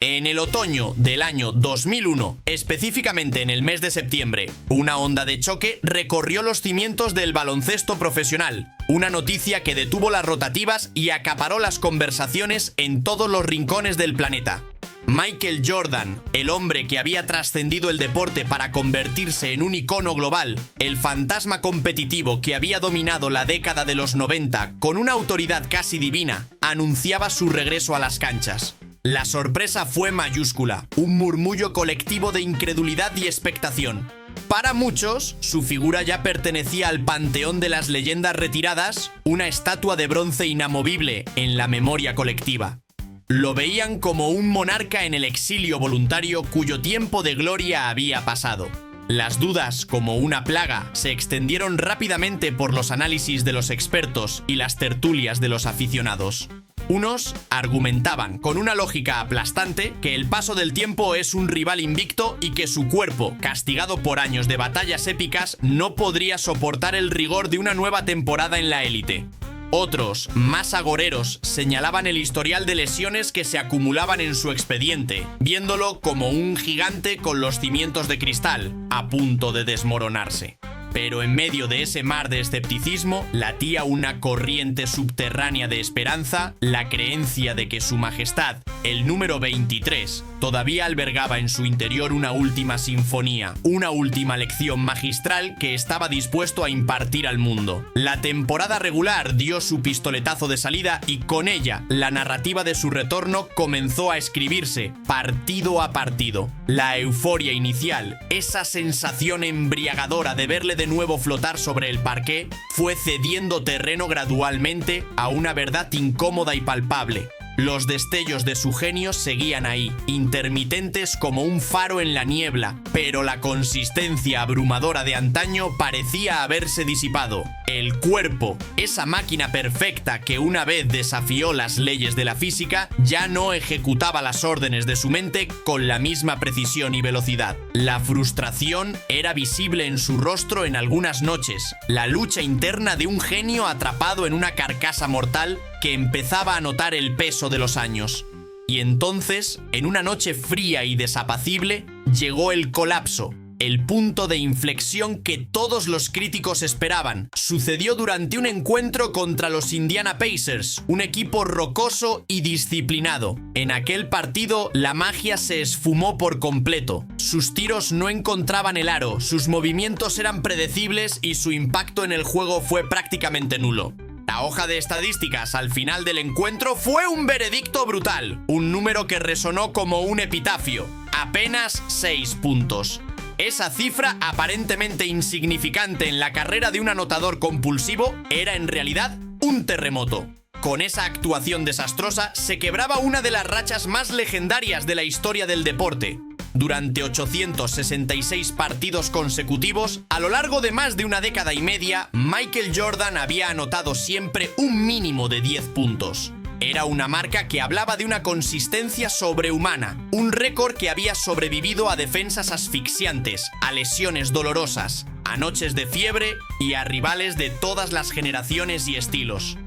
En el otoño del año 2001, específicamente en el mes de septiembre, una onda de choque recorrió los cimientos del baloncesto profesional, una noticia que detuvo las rotativas y acaparó las conversaciones en todos los rincones del planeta. Michael Jordan, el hombre que había trascendido el deporte para convertirse en un icono global, el fantasma competitivo que había dominado la década de los 90 con una autoridad casi divina, anunciaba su regreso a las canchas. La sorpresa fue mayúscula, un murmullo colectivo de incredulidad y expectación. Para muchos, su figura ya pertenecía al panteón de las leyendas retiradas, una estatua de bronce inamovible en la memoria colectiva. Lo veían como un monarca en el exilio voluntario cuyo tiempo de gloria había pasado. Las dudas, como una plaga, se extendieron rápidamente por los análisis de los expertos y las tertulias de los aficionados. Unos argumentaban con una lógica aplastante que el paso del tiempo es un rival invicto y que su cuerpo, castigado por años de batallas épicas, no podría soportar el rigor de una nueva temporada en la élite. Otros, más agoreros, señalaban el historial de lesiones que se acumulaban en su expediente, viéndolo como un gigante con los cimientos de cristal, a punto de desmoronarse. Pero en medio de ese mar de escepticismo latía una corriente subterránea de esperanza, la creencia de que su majestad, el número 23, todavía albergaba en su interior una última sinfonía, una última lección magistral que estaba dispuesto a impartir al mundo. La temporada regular dio su pistoletazo de salida y con ella la narrativa de su retorno comenzó a escribirse, partido a partido. La euforia inicial, esa sensación embriagadora de verle de nuevo flotar sobre el parqué, fue cediendo terreno gradualmente a una verdad incómoda y palpable. Los destellos de su genio seguían ahí, intermitentes como un faro en la niebla, pero la consistencia abrumadora de antaño parecía haberse disipado. El cuerpo, esa máquina perfecta que una vez desafió las leyes de la física, ya no ejecutaba las órdenes de su mente con la misma precisión y velocidad. La frustración era visible en su rostro en algunas noches, la lucha interna de un genio atrapado en una carcasa mortal que empezaba a notar el peso de los años. Y entonces, en una noche fría y desapacible, llegó el colapso, el punto de inflexión que todos los críticos esperaban. Sucedió durante un encuentro contra los Indiana Pacers, un equipo rocoso y disciplinado. En aquel partido, la magia se esfumó por completo. Sus tiros no encontraban el aro, sus movimientos eran predecibles y su impacto en el juego fue prácticamente nulo. La hoja de estadísticas al final del encuentro fue un veredicto brutal, un número que resonó como un epitafio, apenas 6 puntos. Esa cifra, aparentemente insignificante en la carrera de un anotador compulsivo, era en realidad un terremoto. Con esa actuación desastrosa se quebraba una de las rachas más legendarias de la historia del deporte. Durante 866 partidos consecutivos, a lo largo de más de una década y media, Michael Jordan había anotado siempre un mínimo de 10 puntos. Era una marca que hablaba de una consistencia sobrehumana, un récord que había sobrevivido a defensas asfixiantes, a lesiones dolorosas, a noches de fiebre y a rivales de todas las generaciones y estilos.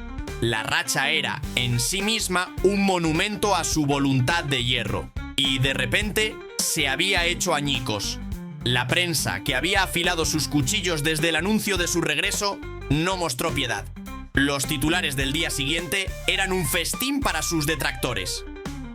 La racha era, en sí misma, un monumento a su voluntad de hierro. Y de repente, se había hecho añicos. La prensa, que había afilado sus cuchillos desde el anuncio de su regreso, no mostró piedad. Los titulares del día siguiente eran un festín para sus detractores.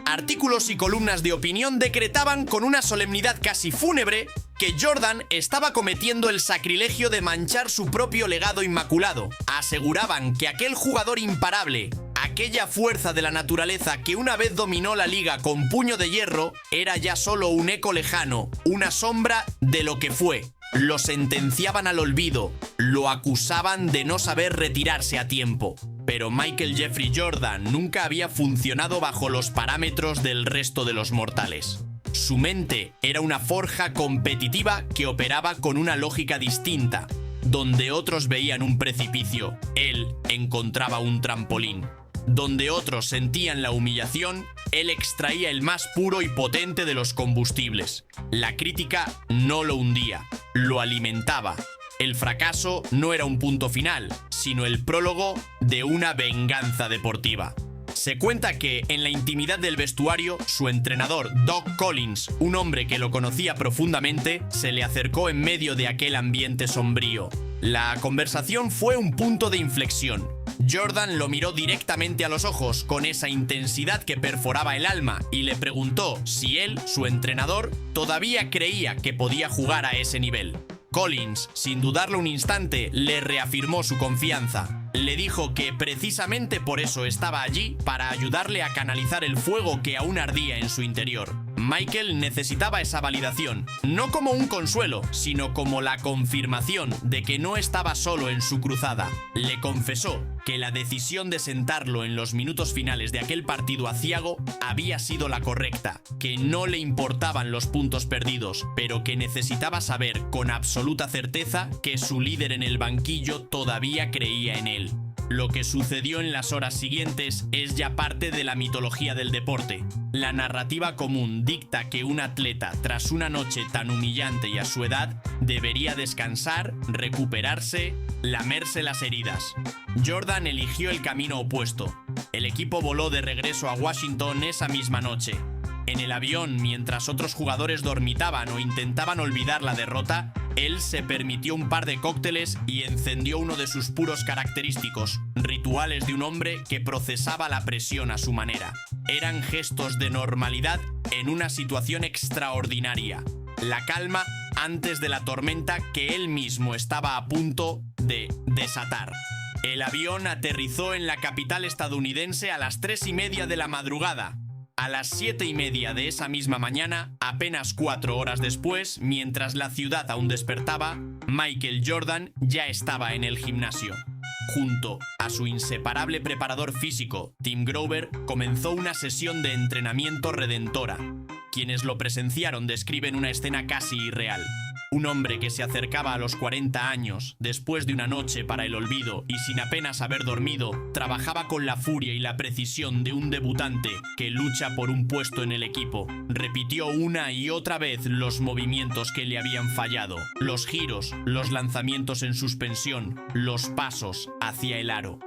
Artículos y columnas de opinión decretaban con una solemnidad casi fúnebre que Jordan estaba cometiendo el sacrilegio de manchar su propio legado inmaculado. Aseguraban que aquel jugador imparable, aquella fuerza de la naturaleza que una vez dominó la liga con puño de hierro, era ya solo un eco lejano, una sombra de lo que fue. Lo sentenciaban al olvido, lo acusaban de no saber retirarse a tiempo. Pero Michael Jeffrey Jordan nunca había funcionado bajo los parámetros del resto de los mortales. Su mente era una forja competitiva que operaba con una lógica distinta. Donde otros veían un precipicio, él encontraba un trampolín. Donde otros sentían la humillación, él extraía el más puro y potente de los combustibles. La crítica no lo hundía, lo alimentaba. El fracaso no era un punto final, sino el prólogo de una venganza deportiva. Se cuenta que, en la intimidad del vestuario, su entrenador, Doc Collins, un hombre que lo conocía profundamente, se le acercó en medio de aquel ambiente sombrío. La conversación fue un punto de inflexión. Jordan lo miró directamente a los ojos con esa intensidad que perforaba el alma y le preguntó si él, su entrenador, todavía creía que podía jugar a ese nivel. Collins, sin dudarlo un instante, le reafirmó su confianza. Le dijo que precisamente por eso estaba allí, para ayudarle a canalizar el fuego que aún ardía en su interior. Michael necesitaba esa validación, no como un consuelo, sino como la confirmación de que no estaba solo en su cruzada. Le confesó que la decisión de sentarlo en los minutos finales de aquel partido aciago había sido la correcta, que no le importaban los puntos perdidos, pero que necesitaba saber con absoluta certeza que su líder en el banquillo todavía creía en él. Lo que sucedió en las horas siguientes es ya parte de la mitología del deporte. La narrativa común dicta que un atleta, tras una noche tan humillante y a su edad, debería descansar, recuperarse, lamerse las heridas. Jordan eligió el camino opuesto. El equipo voló de regreso a Washington esa misma noche. En el avión, mientras otros jugadores dormitaban o intentaban olvidar la derrota, él se permitió un par de cócteles y encendió uno de sus puros característicos, rituales de un hombre que procesaba la presión a su manera. Eran gestos de normalidad en una situación extraordinaria. La calma antes de la tormenta que él mismo estaba a punto de desatar. El avión aterrizó en la capital estadounidense a las 3:30 de la madrugada. A las 7:30 de esa misma mañana, apenas 4 horas después, mientras la ciudad aún despertaba, Michael Jordan ya estaba en el gimnasio. Junto a su inseparable preparador físico, Tim Grover, comenzó una sesión de entrenamiento redentora. Quienes lo presenciaron describen una escena casi irreal. Un hombre que se acercaba a los 40 años, después de una noche para el olvido y sin apenas haber dormido, trabajaba con la furia y la precisión de un debutante que lucha por un puesto en el equipo. Repitió una y otra vez los movimientos que le habían fallado, los giros, los lanzamientos en suspensión, los pasos hacia el aro.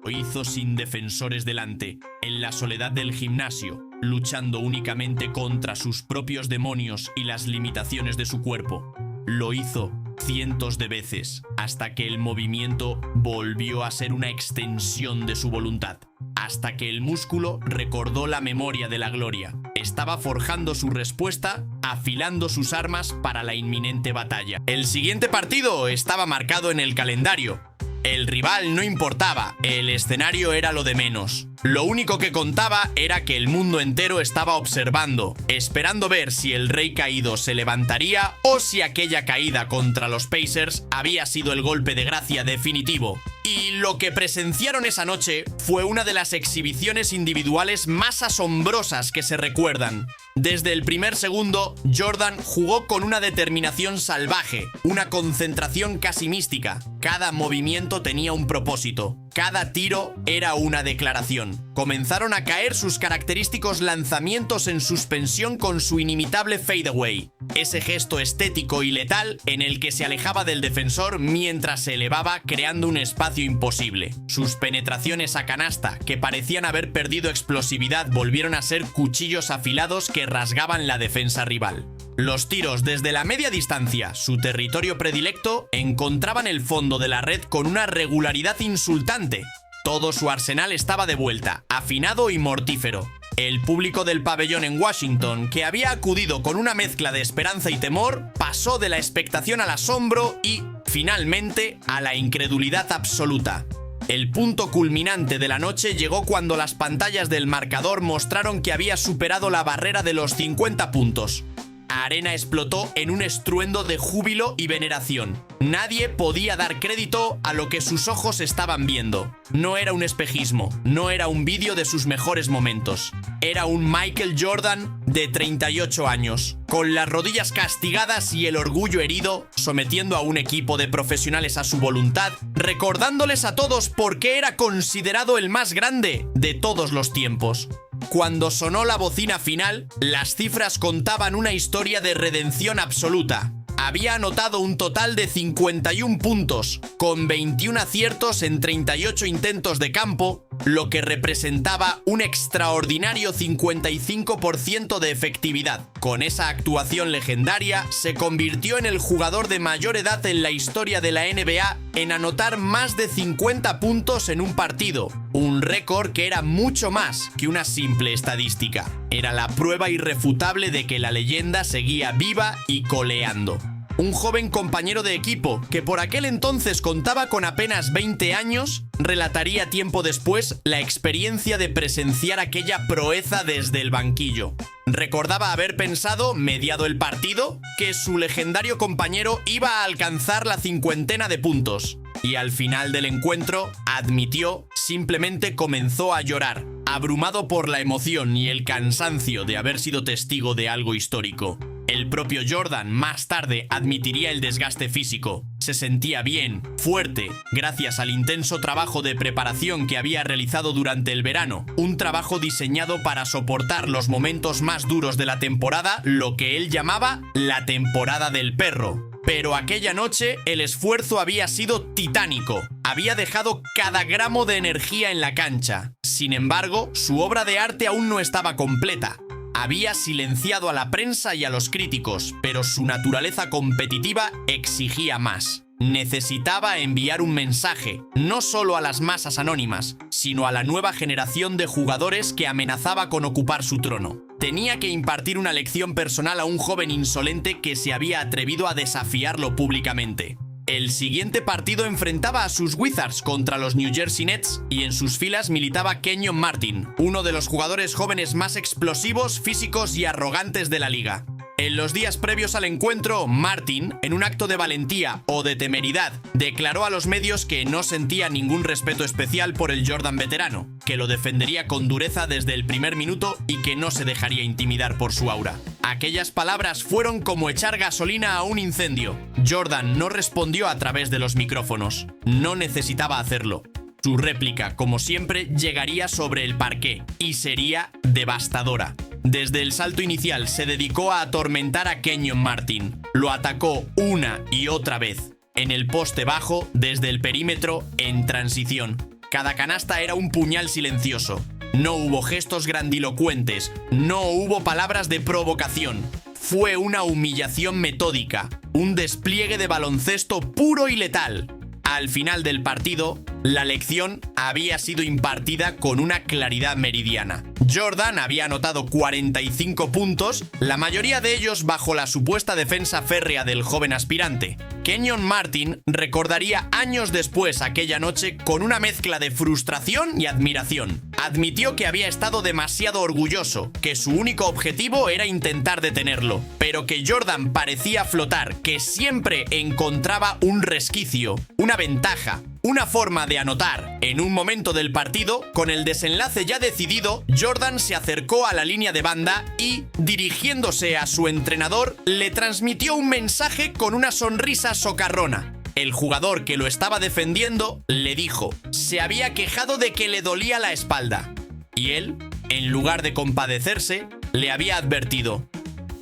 Lo hizo sin defensores delante, en la soledad del gimnasio, luchando únicamente contra sus propios demonios y las limitaciones de su cuerpo. Lo hizo cientos de veces, hasta que el movimiento volvió a ser una extensión de su voluntad, hasta que el músculo recordó la memoria de la gloria. Estaba forjando su respuesta, afilando sus armas para la inminente batalla. El siguiente partido estaba marcado en el calendario. El rival no importaba, el escenario era lo de menos. Lo único que contaba era que el mundo entero estaba observando, esperando ver si el rey caído se levantaría o si aquella caída contra los Pacers había sido el golpe de gracia definitivo. Y lo que presenciaron esa noche fue una de las exhibiciones individuales más asombrosas que se recuerdan. Desde el primer segundo, Jordan jugó con una determinación salvaje, una concentración casi mística. Cada movimiento tenía un propósito, cada tiro era una declaración. Comenzaron a caer sus característicos lanzamientos en suspensión con su inimitable fadeaway, ese gesto estético y letal en el que se alejaba del defensor mientras se elevaba creando un espacio imposible. Sus penetraciones a canasta, que parecían haber perdido explosividad, volvieron a ser cuchillos afilados que rasgaban la defensa rival. Los tiros desde la media distancia, su territorio predilecto, encontraban el fondo de la red con una regularidad insultante. Todo su arsenal estaba de vuelta, afinado y mortífero. El público del pabellón en Washington, que había acudido con una mezcla de esperanza y temor, pasó de la expectación al asombro y, finalmente, a la incredulidad absoluta. El punto culminante de la noche llegó cuando las pantallas del marcador mostraron que había superado la barrera de los 50 puntos. La arena explotó en un estruendo de júbilo y veneración. Nadie podía dar crédito a lo que sus ojos estaban viendo. No era un espejismo, no era un vídeo de sus mejores momentos. Era un Michael Jordan de 38 años, con las rodillas castigadas y el orgullo herido, sometiendo a un equipo de profesionales a su voluntad, recordándoles a todos por qué era considerado el más grande de todos los tiempos. Cuando sonó la bocina final, las cifras contaban una historia de redención absoluta. Había anotado un total de 51 puntos, con 21 aciertos en 38 intentos de campo, lo que representaba un extraordinario 55% de efectividad. Con esa actuación legendaria, se convirtió en el jugador de mayor edad en la historia de la NBA en anotar más de 50 puntos en un partido, un récord que era mucho más que una simple estadística. Era la prueba irrefutable de que la leyenda seguía viva y coleando. Un joven compañero de equipo, que por aquel entonces contaba con apenas 20 años, relataría tiempo después la experiencia de presenciar aquella proeza desde el banquillo. Recordaba haber pensado, mediado el partido, que su legendario compañero iba a alcanzar la 50 de puntos. Y al final del encuentro, admitió, simplemente comenzó a llorar, abrumado por la emoción y el cansancio de haber sido testigo de algo histórico. El propio Jordan más tarde admitiría el desgaste físico. Se sentía bien, fuerte, gracias al intenso trabajo de preparación que había realizado durante el verano. Un trabajo diseñado para soportar los momentos más duros de la temporada, lo que él llamaba la temporada del perro. Pero aquella noche el esfuerzo había sido titánico. Había dejado cada gramo de energía en la cancha. Sin embargo, su obra de arte aún no estaba completa. Había silenciado a la prensa y a los críticos, pero su naturaleza competitiva exigía más. Necesitaba enviar un mensaje, no solo a las masas anónimas, sino a la nueva generación de jugadores que amenazaba con ocupar su trono. Tenía que impartir una lección personal a un joven insolente que se había atrevido a desafiarlo públicamente. El siguiente partido enfrentaba a sus Wizards contra los New Jersey Nets y en sus filas militaba Kenyon Martin, uno de los jugadores jóvenes más explosivos, físicos y arrogantes de la liga. En los días previos al encuentro, Martin, en un acto de valentía o de temeridad, declaró a los medios que no sentía ningún respeto especial por el Jordan veterano, que lo defendería con dureza desde el primer minuto y que no se dejaría intimidar por su aura. Aquellas palabras fueron como echar gasolina a un incendio. Jordan no respondió a través de los micrófonos. No necesitaba hacerlo. Su réplica, como siempre, llegaría sobre el parqué y sería devastadora. Desde el salto inicial se dedicó a atormentar a Kenyon Martin. Lo atacó una y otra vez. En el poste bajo, desde el perímetro, en transición. Cada canasta era un puñal silencioso. No hubo gestos grandilocuentes. No hubo palabras de provocación. Fue una humillación metódica. Un despliegue de baloncesto puro y letal. Al final del partido, la lección había sido impartida con una claridad meridiana. Jordan había anotado 45 puntos, la mayoría de ellos bajo la supuesta defensa férrea del joven aspirante. Kenyon Martin recordaría años después aquella noche con una mezcla de frustración y admiración. Admitió que había estado demasiado orgulloso, que su único objetivo era intentar detenerlo, pero que Jordan parecía flotar, que siempre encontraba un resquicio, una ventaja, una forma de anotar. En un momento del partido, con el desenlace ya decidido, Jordan se acercó a la línea de banda y, dirigiéndose a su entrenador, le transmitió un mensaje con una sonrisa socarrona. El jugador que lo estaba defendiendo le dijo, se había quejado de que le dolía la espalda. Y él, en lugar de compadecerse, le había advertido,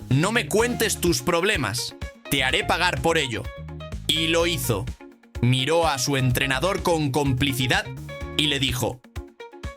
no me cuentes tus problemas, te haré pagar por ello. Y lo hizo. Miró a su entrenador con complicidad y le dijo,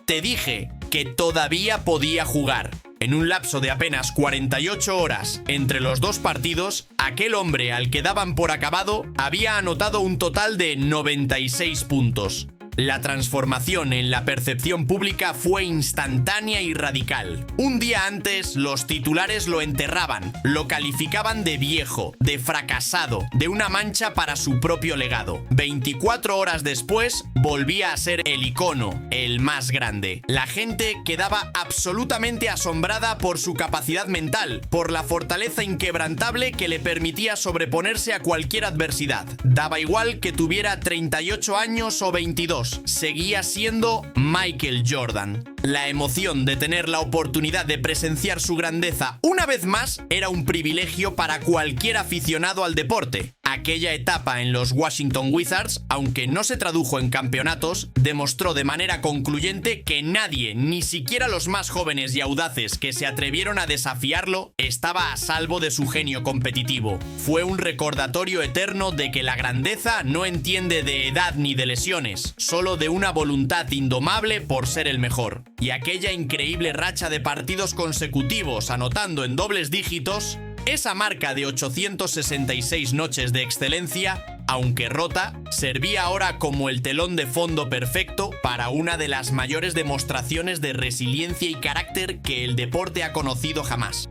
te dije que todavía podía jugar. En un lapso de apenas 48 horas entre los dos partidos, aquel hombre al que daban por acabado había anotado un total de 96 puntos. La transformación en la percepción pública fue instantánea y radical. Un día antes, los titulares lo enterraban, lo calificaban de viejo, de fracasado, de una mancha para su propio legado. 24 horas después, volvía a ser el icono, el más grande. La gente quedaba absolutamente asombrada por su capacidad mental, por la fortaleza inquebrantable que le permitía sobreponerse a cualquier adversidad. Daba igual que tuviera 38 años o 22. Seguía siendo Michael Jordan. La emoción de tener la oportunidad de presenciar su grandeza una vez más era un privilegio para cualquier aficionado al deporte. Aquella etapa en los Washington Wizards, aunque no se tradujo en campeonatos, demostró de manera concluyente que nadie, ni siquiera los más jóvenes y audaces que se atrevieron a desafiarlo, estaba a salvo de su genio competitivo. Fue un recordatorio eterno de que la grandeza no entiende de edad ni de lesiones, solo de una voluntad indomable por ser el mejor. Y aquella increíble racha de partidos consecutivos anotando en dobles dígitos, esa marca de 866 noches de excelencia, aunque rota, servía ahora como el telón de fondo perfecto para una de las mayores demostraciones de resiliencia y carácter que el deporte ha conocido jamás.